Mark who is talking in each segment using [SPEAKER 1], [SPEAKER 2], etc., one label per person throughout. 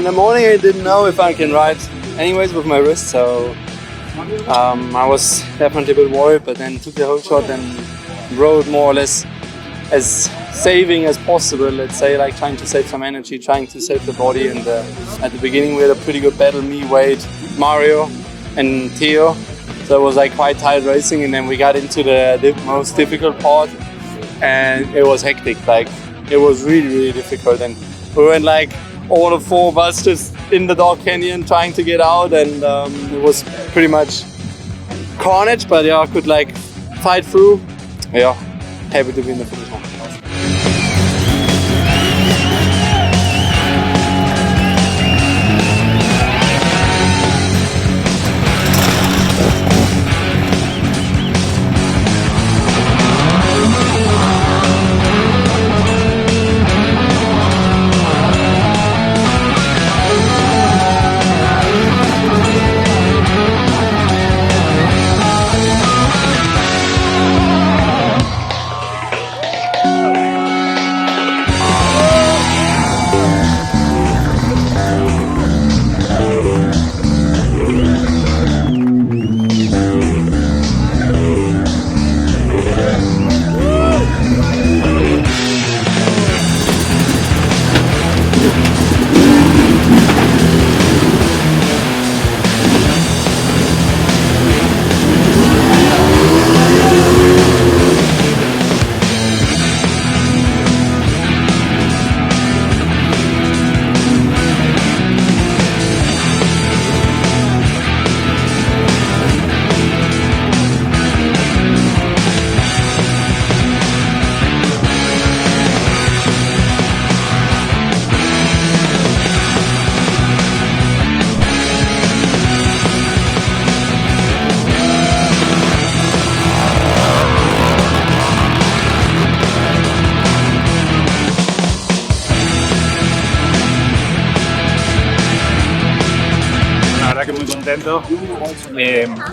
[SPEAKER 1] in the morning I didn't know if I can ride anyways with my wrist, so I was definitely a bit worried, but then took the whole shot and rode more or less as saving as possible, let's say, like trying to save some energy, trying to save the body. And at the beginning we had a pretty good battle, me, Wade, Mario and Theo, so it was like quite tight racing, and then we got into the most difficult part and it was hectic, like it was really difficult, and we went like all of 4 of us just in the dark canyon trying to get out, and it was pretty much carnage, but yeah, I could like fight through. Yeah, happy to be in the finish line.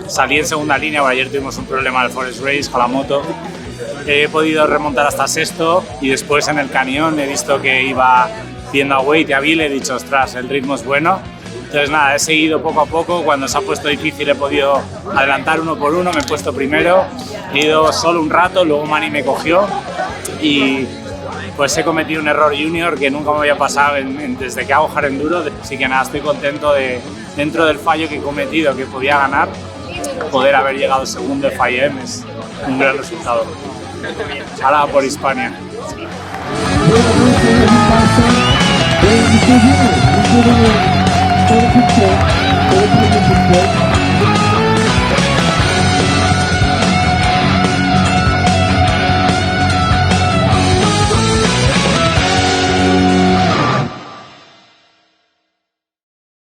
[SPEAKER 2] Salí en segunda línea, ayer tuvimos un problema del Forest Race con la moto. He podido remontar hasta sexto y después en el cañón he visto que iba viendo a Wade y a Bill, he dicho, ostras, el ritmo es bueno. Entonces nada, he seguido poco a poco, cuando se ha puesto difícil he podido adelantar uno por uno, me he puesto primero, he ido solo un rato, luego Manny me cogió y pues he cometido un error junior que nunca me había pasado desde que hago hard enduro, así que nada, estoy contento de, dentro del fallo que he cometido, que podía ganar, poder haber llegado segundo de FIM es un gran resultado. Ahora por Hispania. Sí.